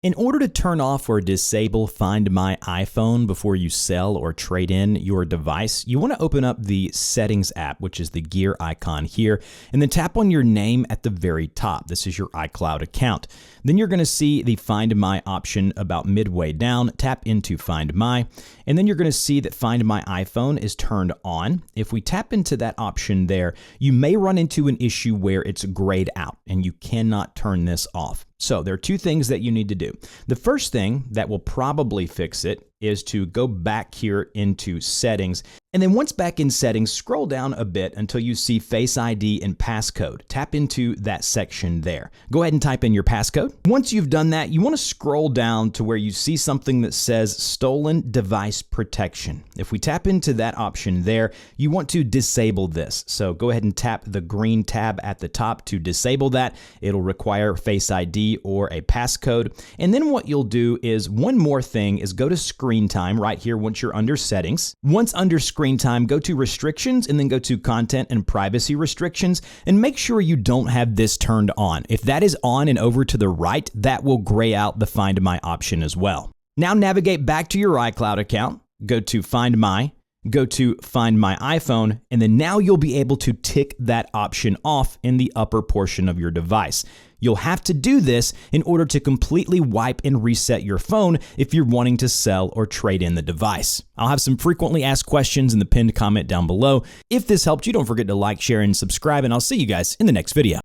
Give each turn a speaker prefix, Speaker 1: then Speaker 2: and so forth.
Speaker 1: In order to turn off or disable Find My iPhone before you sell or trade in your device, you want to open up the Settings app, which is the gear icon here, and then tap on your name at the very top. This is your iCloud account. Then you're going to see the Find My option about midway down. Tap into Find My, and then you're going to see that Find My iPhone is turned on. If we tap into that option there, you may run into an issue where it's grayed out and you cannot turn this off. So there are two things that you need to do. The first thing that will probably fix it is to go back here into settings. And then once back in settings, scroll down a bit until you see Face ID and passcode. Tap into that section there. Go ahead and type in your passcode. Once you've done that, you want to scroll down to where you see something that says Stolen Device Protection. If we tap into that option there, you want to disable this. So go ahead and tap the green tab at the top to disable that. It'll require Face ID or a passcode. And then what you'll do is one more thing is go to screen time right here once you're under settings. Once under screen time, go to restrictions and then go to content and privacy restrictions and make sure you don't have this turned on. If that is on and over to the right, that will gray out the Find My option as well. Now navigate back to your iCloud account, go to Find My, go to Find My iPhone, and then now you'll be able to tick that option off in the upper portion of your device. You'll have to do this in order to completely wipe and reset your phone if you're wanting to sell or trade in the device. I'll have some frequently asked questions in the pinned comment down below. If this helped you, don't forget to like, share, and subscribe, and I'll see you guys in the next video.